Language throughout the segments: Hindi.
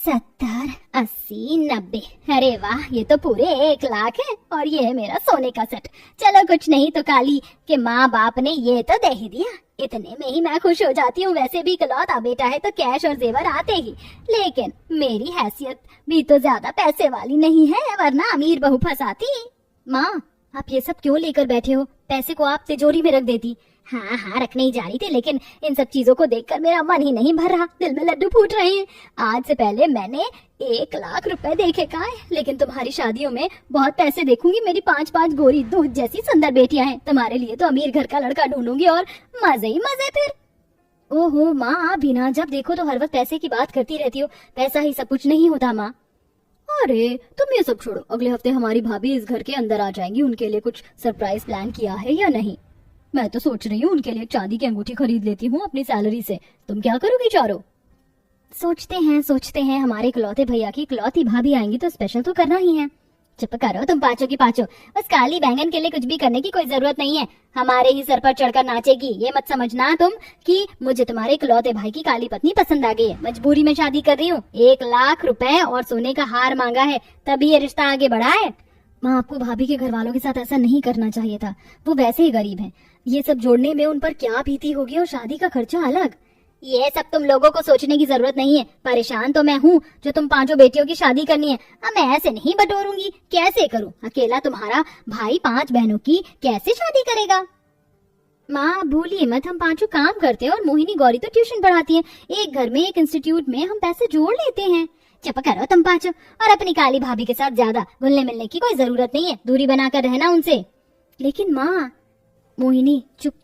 70, 80, 90। अरे वाह, ये तो पूरे 1 लाख है। और ये है मेरा सोने का सेट। चलो कुछ नहीं तो काली के माँ बाप ने ये तो दे ही दिया, इतने में ही मैं खुश हो जाती हूँ। वैसे भी इकलौता बेटा है तो कैश और जेवर आते ही, लेकिन मेरी हैसियत भी तो ज्यादा पैसे वाली नहीं है, वरना अमीर बहू फंसाती। माँ, आप ये सब क्यों लेकर बैठे हो? पैसे को आप तिजोरी में रख देती। हाँ हाँ, रखने ही जा रही थी, लेकिन इन सब चीजों को देखकर मेरा मन ही नहीं भर रहा, दिल में लड्डू फूट रहे हैं। आज से पहले मैंने 1 लाख रुपए देखे का है, लेकिन तुम्हारी शादियों में बहुत पैसे देखूंगी। मेरी 5-5 गोरी दूध जैसी सुंदर बेटियां हैं, तुम्हारे लिए तो अमीर घर का लड़का ढूंढूंगी और मजे ही मजे फिर। ओहो माँ, आप भी ना जब देखो तो हर वक्त पैसे की बात करती रहती हो। पैसा ही सब कुछ नहीं होता माँ। अरे तुम ये सब छोड़ो, अगले हफ्ते हमारी भाभी इस घर के अंदर आ जाएंगी। उनके लिए कुछ सरप्राइज प्लान किया है या नहीं? मैं तो सोच रही हूँ उनके लिए चांदी की अंगूठी खरीद लेती हूँ अपनी सैलरी से। तुम क्या करोगी चारों? सोचते हैं हमारे इकलौते भैया की इकलौती भाभी आएंगी तो स्पेशल तो करना ही है। चुप करो तुम पांचों की पांचों, उस काली बैंगन के लिए कुछ भी करने की कोई जरूरत नहीं है। हमारे ही सर पर चढ़कर नाचेगी। ये मत समझना तुम कि मुझे तुम्हारे इकलौते भाई की काली पत्नी पसंद आ गई है। मजबूरी में शादी कर रही हूँ। 1 लाख रुपए और सोने का हार मांगा है, तभी ये रिश्ता आगे बढ़ा है। माँ, आपको भाभी के घर वालों के साथ ऐसा नहीं करना चाहिए था। वो वैसे ही गरीब हैं। ये सब जोड़ने में उन पर क्या बीती होगी, और शादी का खर्चा अलग। ये सब तुम लोगों को सोचने की जरूरत नहीं है। परेशान तो मैं हूँ जो तुम 5 बेटियों की शादी करनी है। अब मैं ऐसे नहीं बटोरूंगी, कैसे करूँ? अकेला तुम्हारा भाई 5 बहनों की कैसे शादी करेगा? माँ भूलिए मत, हम 5 काम करते हैं और मोहिनी गौरी तो ट्यूशन पढ़ाती है। एक घर में एक इंस्टीट्यूट में हम पैसे जोड़ लेते हैं। चुप करो तुम 5, और अपनी काली भाभी के साथ ज्यादा घुलने मिलने की कोई जरूरत नहीं है। दूरी बनाकर रहना उनसे। लेकिन माँ। मोहिनी चुप।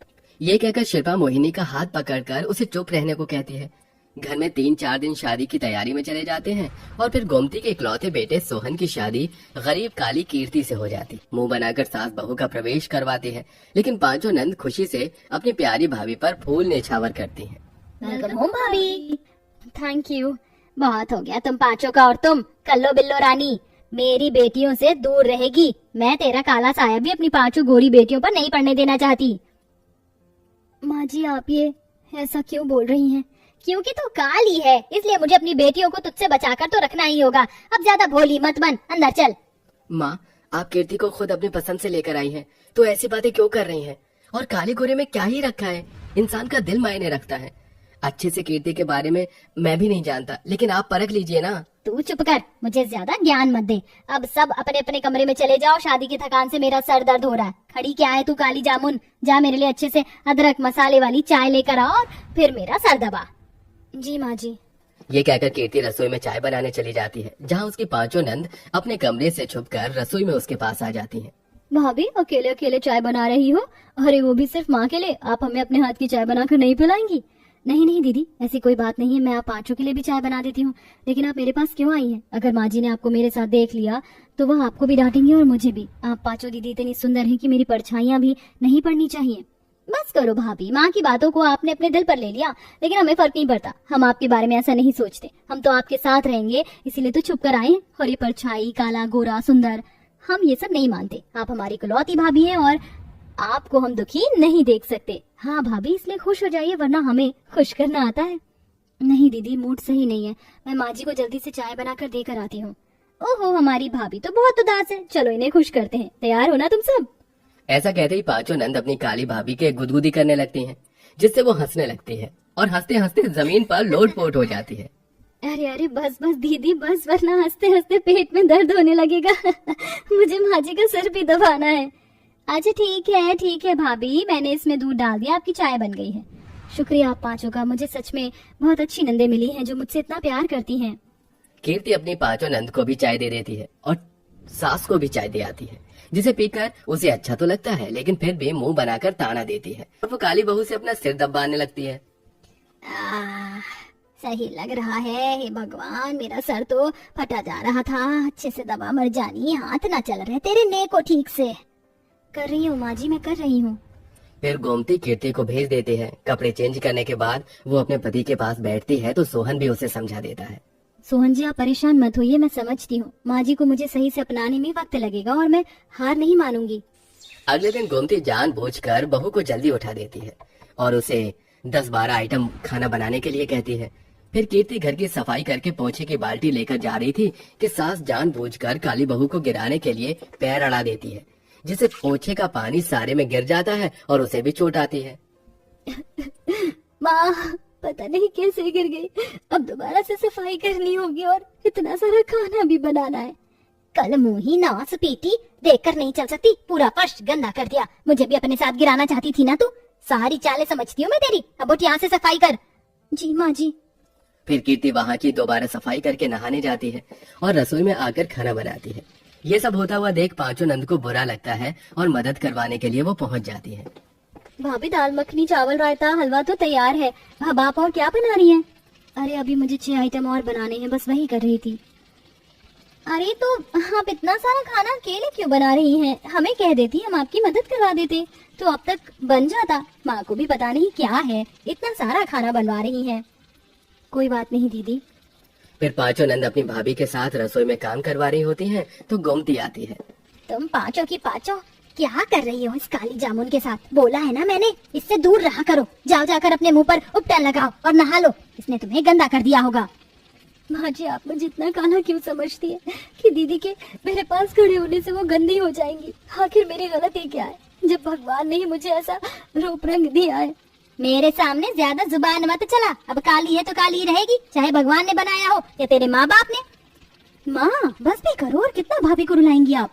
ये कहकर शिल्पा मोहिनी का हाथ पकड़कर उसे चुप रहने को कहती है। घर में 3-4 दिन शादी की तैयारी में चले जाते हैं और फिर गोमती के इकलौते बेटे सोहन की शादी गरीब काली कीर्ति से हो जाती। मुंह बनाकर सास बहू का प्रवेश करवाती है, लेकिन 5 नंद खुशी से अपनी प्यारी भाभी पर फूल न्यौछावर करती हैं। वेलकम होम भाभी। Thank you. बहुत हो गया तुम 5 का। और तुम कल्लो बिल्लो रानी मेरी बेटियों से दूर रहेगी। मैं तेरा काला साया भी अपनी 5 गोरी बेटियों पर नहीं पड़ने देना चाहती। माँ जी, आप ये ऐसा क्यों बोल रही हैं? क्योंकि तू काली है, इसलिए मुझे अपनी बेटियों को तुझसे बचाकर तो रखना ही होगा। अब ज्यादा भोली मत बन, अंदर चल। माँ, आप कीर्ति को खुद अपनी पसंद से लेकर आई हैं, तो ऐसी बातें क्यों कर रही हैं? और काले गोरे में क्या ही रखा है? इंसान का दिल मायने रखता है। अच्छे से कीर्ति के बारे में मैं भी नहीं जानता, लेकिन आप परख लीजिए ना। तू चुप कर, मुझे ज्यादा ज्ञान मत दे। अब सब अपने अपने कमरे में चले जाओ, शादी की थकान से मेरा सर दर्द हो रहा है। खड़ी क्या है तू काली जामुन? जा मेरे लिए अच्छे से अदरक मसाले वाली चाय लेकर आओ और फिर मेरा सर दबा। जी माँ जी। ये कहकर कीर्ति रसोई में चाय बनाने चली जाती है, जहाँ उसकी 5 नंद अपने कमरे से छुपकर रसोई में उसके पास आ जाती हैं। भाभी अकेले अकेले चाय बना रही हो? अरे वो भी सिर्फ माँ के लिए। आप हमें अपने हाथ की चाय बनाकर नहीं पिलाएंगी? नहीं नहीं दीदी, ऐसी कोई बात नहीं है। मैं आप 5 के लिए भी चाय बना देती हूँ। लेकिन आप मेरे पास क्यों आई हैं? अगर माँ जी ने आपको मेरे साथ देख लिया तो वह आपको भी डांटेंगी और मुझे भी। आप 5 दीदी इतनी सुंदर हैं कि मेरी परछाइयाँ भी नहीं पड़नी चाहिए। बस करो भाभी, माँ की बातों को आपने अपने दिल पर ले लिया, लेकिन हमें फर्क नहीं पड़ता। हम आपके बारे में ऐसा नहीं सोचते। हम तो आपके साथ रहेंगे, इसीलिए तो छुप कर आए हैं। और ये परछाई, काला गोरा सुंदर, हम ये सब नहीं मानते। आप हमारी इकलौती भाभी हैं और आपको हम दुखी नहीं देख सकते। हाँ भाभी, इसलिए खुश हो जाइए, वरना हमें खुश करना आता है। नहीं दीदी, मूड सही नहीं है। मैं माँ जी को जल्दी से चाय बनाकर देकर आती हूँ। ओहो, हमारी भाभी तो बहुत उदास है। चलो इन्हें खुश करते हैं। तैयार हो ना तुम सब? ऐसा कहते ही 5 नंद अपनी काली भाभी के गुदगुदी करने लगती हैं, जिससे वो हंसने लगती है और हंसते हंसते जमीन पर लोटपोट हो जाती है। अरे अरे बस बस दीदी बस, वरना हंसते हंसते पेट में दर्द होने लगेगा। मुझे माँ जी का सिर भी दबाना है। अच्छा ठीक है भाभी, मैंने इसमें दूध डाल दिया, आपकी चाय बन गई है। शुक्रिया आप 5 का। मुझे सच में बहुत अच्छी नंदे मिली हैं जो मुझसे इतना प्यार करती हैं। कीर्ति अपनी 5 नंद को भी चाय दे देती है और सास को भी चाय दे आती है, जिसे पीकर उसे अच्छा तो लगता है, लेकिन फिर भी मुंह बनाकर ताना देती है और वो काली बहू से अपना सिर दबाने लगती है। सही लग रहा है। हे भगवान, मेरा सर तो फटा जा रहा था। अच्छे से दबा मर जानी। हाथ ना चल रहे तेरे ने को ठीक से। कर रही हूँ माँ जी, मैं कर रही हूँ। फिर गोमती कीर्ति को भेज देते हैं। कपड़े चेंज करने के बाद वो अपने पति के पास बैठती है तो सोहन भी उसे समझा देता है। सोहन जी, आप परेशान मत होइए, मैं समझती हूँ। माँ जी को मुझे सही से अपनाने में वक्त लगेगा और मैं हार नहीं मानूंगी। अगले दिन गोमती जानबूझकर बहू को जल्दी उठा देती है और उसे 10-12 आइटम खाना बनाने के लिए कहती है। फिर कीर्ति घर की सफाई करके पोछे की बाल्टी लेकर जा रही थी कि सास जानबूझकर काली बहू को गिराने के लिए पैर अड़ा देती है, जिससे पोछे का पानी सारे में गिर जाता है और उसे भी चोट आती है। माँ, पता नहीं कैसे गिर गई। अब दोबारा से सफाई करनी होगी और इतना सारा खाना भी बनाना है। कल मुंह ही नौस पीटी, देखकर नहीं चल सकती, पूरा फर्श गंदा कर दिया। मुझे भी अपने साथ गिराना चाहती थी ना तू। सारी चालें समझती हूँ मैं तेरी। अब उठ यहाँ से सफाई कर। जी माँ जी। फिर कीर्ति वहाँ की दोबारा सफाई करके नहाने जाती है और रसोई में आकर खाना बनाती है। ये सब होता हुआ देख पांचों नंद को बुरा लगता है और मदद करवाने के लिए वो पहुँच जाती है। भाभी, दाल मखनी, चावल, रायता, हलवा तो तैयार है। अब आप और क्या बना रही हैं? अरे अभी मुझे 6 आइटम और बनाने हैं, बस वही कर रही थी। अरे तो आप इतना सारा खाना अकेले क्यों बना रही हैं? हमें कह देती, हम आपकी मदद करवा देते तो अब तक बन जाता। माँ को भी पता नहीं क्या है, इतना सारा खाना बनवा रही हैं। कोई बात नहीं दीदी। फिर पांचों नंद अपनी भाभी के साथ रसोई में काम करवा रही होती हैं तो गोमती आती है। तुम पांचों की पांचों क्या कर रही हो इस काली जामुन के साथ? बोला है ना मैंने, इससे दूर रहा करो। जाओ जाकर अपने मुंह पर उपटन लगाओ और नहा लो, इसने तुम्हें गंदा कर दिया होगा। माँ जी, आप मुझे इतना काला क्यों समझती है कि दीदी के मेरे पास खड़े होने से वो गंदी हो जाएंगी? आखिर मेरी गलती क्या है जब भगवान ने ही मुझे ऐसा रूप रंग दिया है? मेरे सामने ज्यादा जुबान मत चला। अब काली है तो काली ही रहेगी, चाहे भगवान ने बनाया हो या तेरे माँ बाप ने। माँ बस भी करो, और कितना भाभी को रुलाएंगी आप?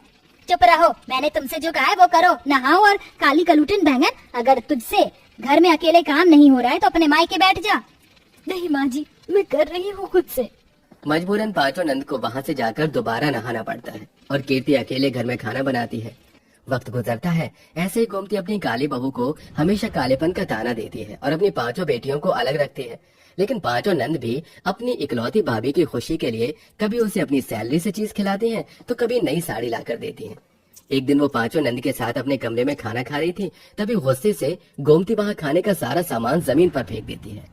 चुप रहो, मैंने तुमसे जो कहा है वो करो। नहाओ और काली कलूटन बैंगन, अगर तुझसे घर में अकेले काम नहीं हो रहा है तो अपने मायके बैठ जा। नहीं माँ जी, मैं कर रही हूँ खुद से। मजबूरन पांचों नंद को वहाँ से जाकर दोबारा नहाना पड़ता है और कीर्ति अकेले घर में खाना बनाती है। वक्त गुजरता है, ऐसे ही गोमती अपनी काली बहू को हमेशा कालेपन का ताना देती है और अपनी पांचों बेटियों को अलग रखती है। लेकिन पांचों नंद भी अपनी इकलौती भाभी की खुशी के लिए कभी उसे अपनी सैलरी से चीज खिलाती हैं तो कभी नई साड़ी लाकर देती हैं। एक दिन वो पांचों नंद के साथ अपने कमरे में खाना खा रही थी, तभी गुस्से से गोमती वहाँ खाने का सारा सामान जमीन पर फेंक देती है।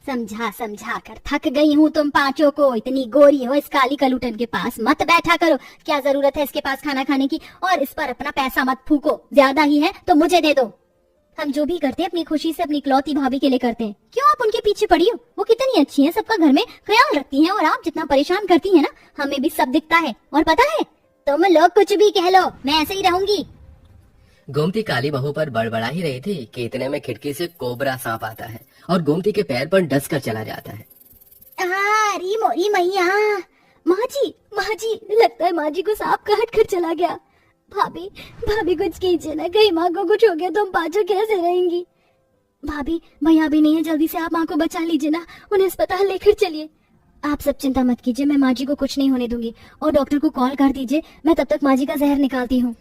समझा समझा कर थक गई हूँ तुम पांचों को। इतनी गोरी हो, इस काली कलूटन के पास मत बैठा करो। क्या जरूरत है इसके पास खाना खाने की? और इस पर अपना पैसा मत फूको, ज्यादा ही है तो मुझे दे दो। हम जो भी करते हैं अपनी खुशी से अपनी इकलौती भाभी के लिए करते हैं। क्यों आप उनके पीछे पड़ी हो? वो कितनी अच्छी है, सबका घर में ख्याल रखती हैं, और आप जितना परेशान करती हैं ना, हमें भी सब दिखता है। और पता है, तुम लोग कुछ भी कह लो, मैं ऐसे ही रहूंगी। गोमती काली बहू पर बड़बड़ा ही रही थी कि इतने में खिड़की से कोबरा सांप आता है और गोमती के पैर पर डस कर चला जाता है। अरे मोरी मैया, माँ जी, लगता है माँ जी को सांप काट कर चला गया। भाभी भाभी कुछ कीजिए ना, कहीं माँ को कुछ हो गया तो हम पांचों कैसे रहेंगी? भाभी, भैया भी नहीं है, जल्दी से आप माँ को बचा लीजिए ना, उन्हें अस्पताल लेकर चलिए। आप सब चिंता मत कीजिए, मैं माँ जी को कुछ नहीं होने दूंगी, और डॉक्टर को कॉल कर दीजिए, मैं तब तक माँ जी का जहर निकालती हूँ।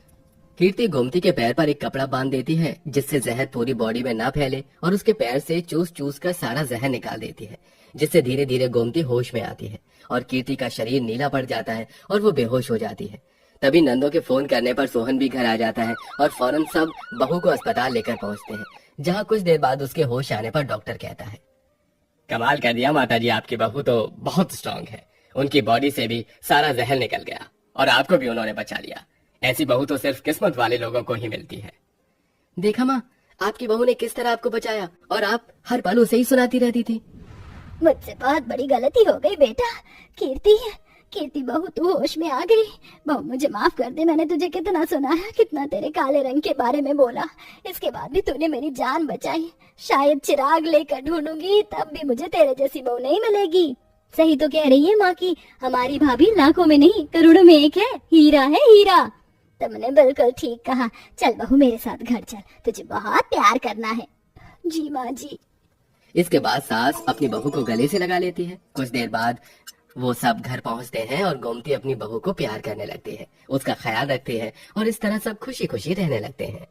कीर्ति गोमती के पैर पर एक कपड़ा बांध देती है जिससे जहर पूरी बॉडी में ना फैले, और उसके पैर से चूस चूस कर सारा जहर निकाल देती है, जिससे धीरे धीरे गोमती होश में आती है और कीर्ति का शरीर नीला पड़ जाता है और वो बेहोश हो जाती है। तभी नंदों के फोन करने पर सोहन भी घर आ जाता है और फौरन सब बहू को अस्पताल लेकर पहुंचते हैं, जहां कुछ देर बाद उसके होश आने पर डॉक्टर कहता है, कमाल कर दिया माताजी, आपकी बहू तो बहुत स्ट्रांग है, उनकी बॉडी से भी सारा जहर निकल गया और आपको भी उन्होंने बचा लिया। ऐसी बहू तो सिर्फ किस्मत वाले लोगों को ही मिलती है। देखा माँ, आपकी बहू ने किस तरह आपको बचाया और आप हर पल उसे ही सुनाती रहती थी। मुझसे बहुत बड़ी गलती हो गई बेटा। कीर्ति बहू, तू होश में आ गई। बहू मुझे माफ कर दे, मैंने तुझे कितना सुनाया, कितना तेरे काले रंग के बारे में बोला, इसके बाद भी तूने मेरी जान बचाई। शायद चिराग लेकर ढूंढूंगी तब भी मुझे तेरे जैसी बहू नहीं मिलेगी। सही तो कह रही है माँ की, हमारी भाभी लाखों में नहीं करोड़ों में एक है, हीरा है हीरा। तुमने बिल्कुल ठीक कहा। चल बहू, मेरे साथ घर चल, तुझे बहुत प्यार करना है। जी माँ जी। इसके बाद सास अपनी बहू को गले से लगा लेती है। कुछ देर बाद वो सब घर पहुंचते हैं और गोमती अपनी बहू को प्यार करने लगती है, उसका ख्याल रखती है और इस तरह सब खुशी खुशी रहने लगते हैं।